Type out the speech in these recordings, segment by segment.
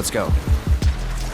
Let's go.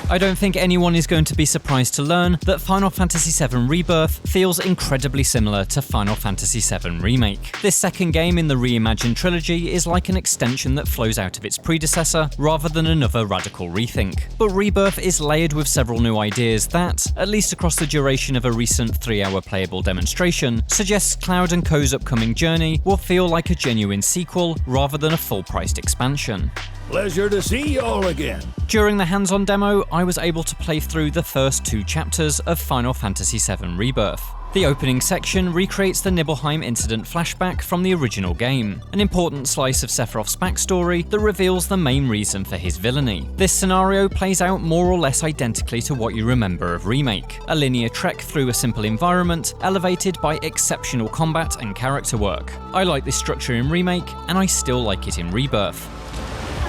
I don't think anyone is going to be surprised to learn that Final Fantasy VII Rebirth feels incredibly similar to Final Fantasy VII Remake. This second game in the reimagined trilogy is like an extension that flows out of its predecessor rather than another radical rethink. But Rebirth is layered with several new ideas that, at least across the duration of a recent 3-hour playable demonstration, suggests Cloud and Co's upcoming journey will feel like a genuine sequel rather than a full-priced expansion. Pleasure to see y'all again. During the hands-on demo, I was able to play through the first 2 chapters of Final Fantasy VII Rebirth. The opening section recreates the Nibelheim incident flashback from the original game, an important slice of Sephiroth's backstory that reveals the main reason for his villainy. This scenario plays out more or less identically to what you remember of Remake, a linear trek through a simple environment, elevated by exceptional combat and character work. I like this structure in Remake, and I still like it in Rebirth.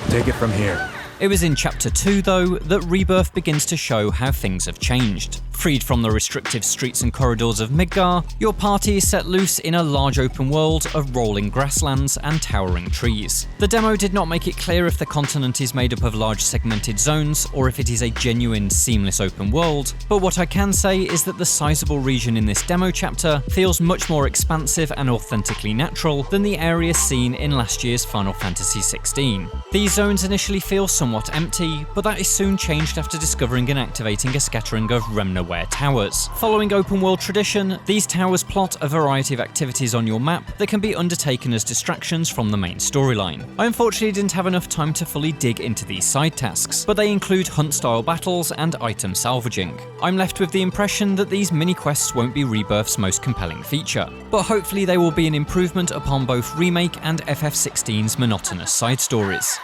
Take it from here. It was in Chapter 2, though, that Rebirth begins to show how things have changed. Freed from the restrictive streets and corridors of Midgar, your party is set loose in a large open world of rolling grasslands and towering trees. The demo did not make it clear if the continent is made up of large segmented zones or if it is a genuine, seamless open world, but what I can say is that the sizable region in this demo chapter feels much more expansive and authentically natural than the area seen in last year's Final Fantasy XVI. These zones initially feel somewhat empty, but that is soon changed after discovering and activating a scattering of Remnaware towers. Following open world tradition, these towers plot a variety of activities on your map that can be undertaken as distractions from the main storyline. I unfortunately didn't have enough time to fully dig into these side tasks, but they include hunt-style battles and item salvaging. I'm left with the impression that these mini-quests won't be Rebirth's most compelling feature, but hopefully they will be an improvement upon both Remake and FF16's monotonous side stories.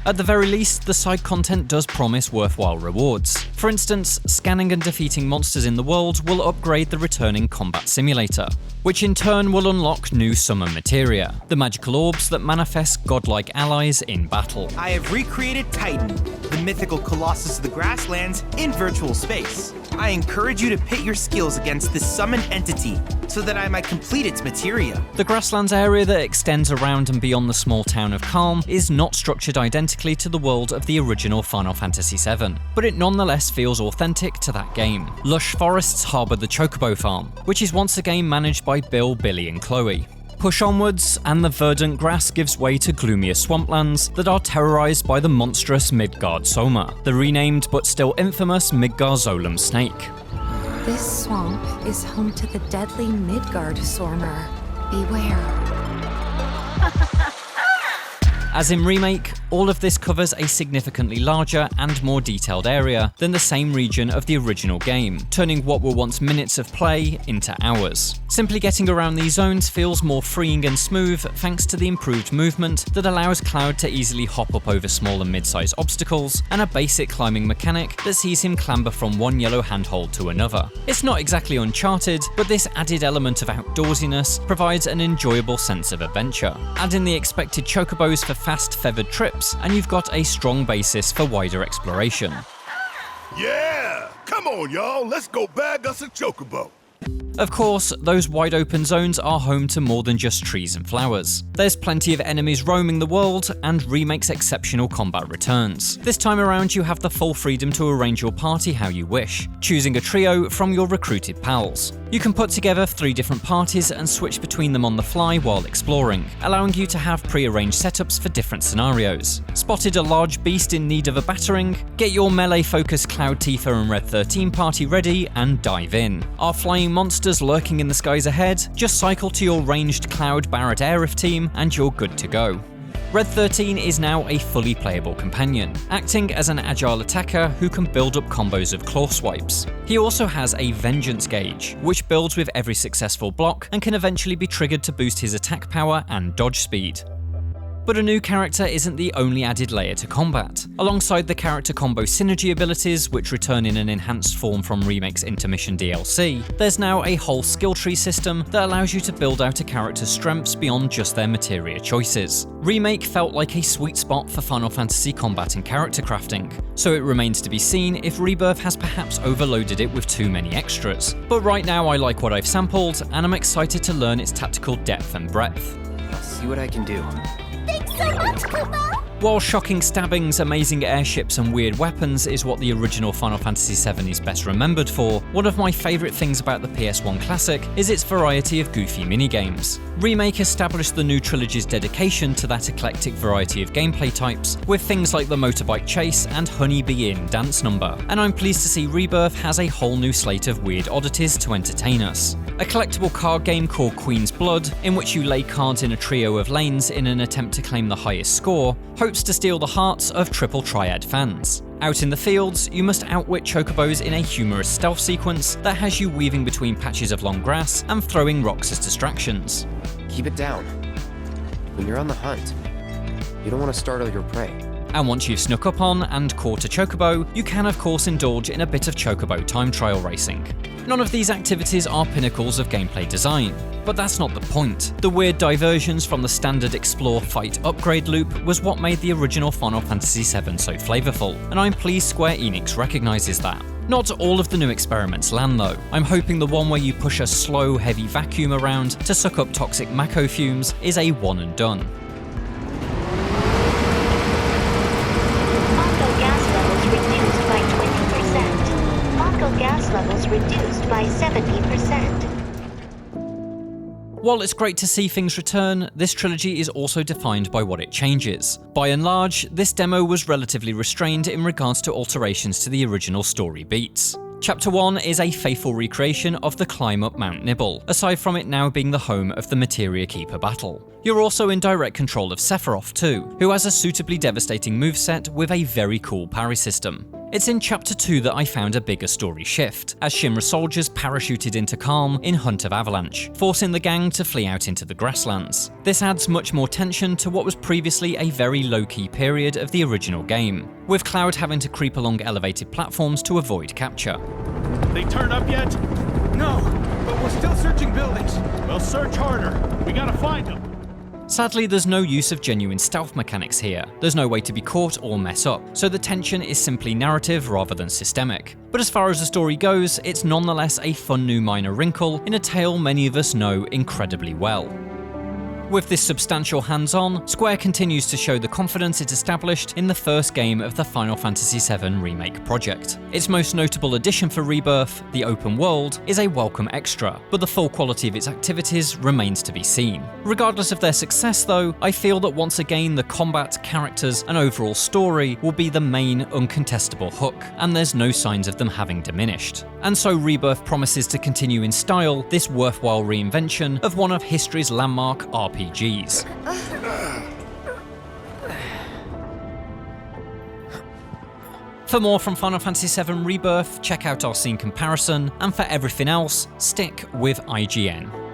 At the very least, the side content does promise worthwhile rewards. For instance, scanning and defeating monsters in the world will upgrade the returning combat simulator, which in turn will unlock new summon materia, the magical orbs that manifest godlike allies in battle. I have recreated Titan, the mythical colossus of the grasslands, in virtual space. I encourage you to pit your skills against this summoned entity so that I might complete its materia. The grasslands area that extends around and beyond the small town of Kalm is not structured identically to the world of the original Final Fantasy VII, but it nonetheless feels authentic to that game. Lush forests harbour the Chocobo Farm, which is once again managed by Bill, Billy and Chloe. Push onwards, and the verdant grass gives way to gloomier swamplands that are terrorised by the monstrous Midgard Soma, the renamed but still infamous Midgar Zolom snake. This swamp is home to the deadly Midgard Sormer. Beware. As in Remake, all of this covers a significantly larger and more detailed area than the same region of the original game, turning what were once minutes of play into hours. Simply getting around these zones feels more freeing and smooth thanks to the improved movement that allows Cloud to easily hop up over small and mid-sized obstacles, and a basic climbing mechanic that sees him clamber from one yellow handhold to another. It's not exactly Uncharted, but this added element of outdoorsiness provides an enjoyable sense of adventure. Add in the expected chocobos for fast feathered trips, and you've got a strong basis for wider exploration. Yeah! Come on, y'all. Let's go bag us a chocobo. Of course, those wide open zones are home to more than just trees and flowers. There's plenty of enemies roaming the world, and Remake's exceptional combat returns. This time around you have the full freedom to arrange your party how you wish, choosing a trio from your recruited pals. You can put together 3 different parties and switch between them on the fly while exploring, allowing you to have pre-arranged setups for different scenarios. Spotted a large beast in need of a battering? Get your melee-focused Cloud, Tifa and Red 13 party ready and dive in. Are flying monsters lurking in the skies ahead? Just cycle to your ranged Cloud Barrett Aerith team and you're good to go. Red 13 is now a fully playable companion, acting as an agile attacker who can build up combos of claw swipes. He also has a vengeance gauge, which builds with every successful block and can eventually be triggered to boost his attack power and dodge speed. But a new character isn't the only added layer to combat. Alongside the character combo synergy abilities, which return in an enhanced form from Remake's Intermission DLC, there's now a whole skill tree system that allows you to build out a character's strengths beyond just their materia choices. Remake felt like a sweet spot for Final Fantasy combat and character crafting, so it remains to be seen if Rebirth has perhaps overloaded it with too many extras. But right now I like what I've sampled, and I'm excited to learn its tactical depth and breadth. I'll see what I can do. Thanks so much, Kupo! While shocking stabbings, amazing airships and weird weapons is what the original Final Fantasy VII is best remembered for, one of my favourite things about the PS1 classic is its variety of goofy minigames. Remake established the new trilogy's dedication to that eclectic variety of gameplay types, with things like the motorbike chase and Honey Bee Inn dance number, and I'm pleased to see Rebirth has a whole new slate of weird oddities to entertain us. A collectible card game called Queen's Blood, in which you lay cards in a trio of lanes in an attempt to claim the highest score, hopes to steal the hearts of Triple Triad fans. Out in the fields, you must outwit chocobos in a humorous stealth sequence that has you weaving between patches of long grass and throwing rocks as distractions. Keep it down. When you're on the hunt, you don't want to startle your prey. And once you've snuck up on and caught a chocobo, you can of course indulge in a bit of chocobo time trial racing. None of these activities are pinnacles of gameplay design, but that's not the point. The weird diversions from the standard explore fight upgrade loop was what made the original Final Fantasy VII so flavourful, and I'm pleased Square Enix recognises that. Not all of the new experiments land though. I'm hoping the one where you push a slow, heavy vacuum around to suck up toxic Mako fumes is a one and done. Gas levels reduced by 70%. While it's great to see things return, this trilogy is also defined by what it changes. By and large, this demo was relatively restrained in regards to alterations to the original story beats. Chapter 1 is a faithful recreation of the climb up Mount Nibble, aside from it now being the home of the Materia Keeper battle. You're also in direct control of Sephiroth too, who has a suitably devastating moveset with a very cool parry system. It's in Chapter 2 that I found a bigger story shift, as Shinra soldiers parachuted into Calm in Hunt of Avalanche, forcing the gang to flee out into the grasslands. This adds much more tension to what was previously a very low-key period of the original game, with Cloud having to creep along elevated platforms to avoid capture. They turn up yet? No, but we're still searching buildings. Well, search harder. We gotta find them. Sadly, there's no use of genuine stealth mechanics here. There's no way to be caught or mess up, so the tension is simply narrative rather than systemic. But as far as the story goes, it's nonetheless a fun new minor wrinkle in a tale many of us know incredibly well. With this substantial hands-on, Square continues to show the confidence it established in the first game of the Final Fantasy VII Remake project. Its most notable addition for Rebirth, the open world, is a welcome extra, but the full quality of its activities remains to be seen. Regardless of their success though, I feel that once again the combat, characters, and overall story will be the main uncontestable hook, and there's no signs of them having diminished. And so Rebirth promises to continue in style this worthwhile reinvention of one of history's landmark RPGs. For more from Final Fantasy VII Rebirth, check out our scene comparison, and for everything else, stick with IGN.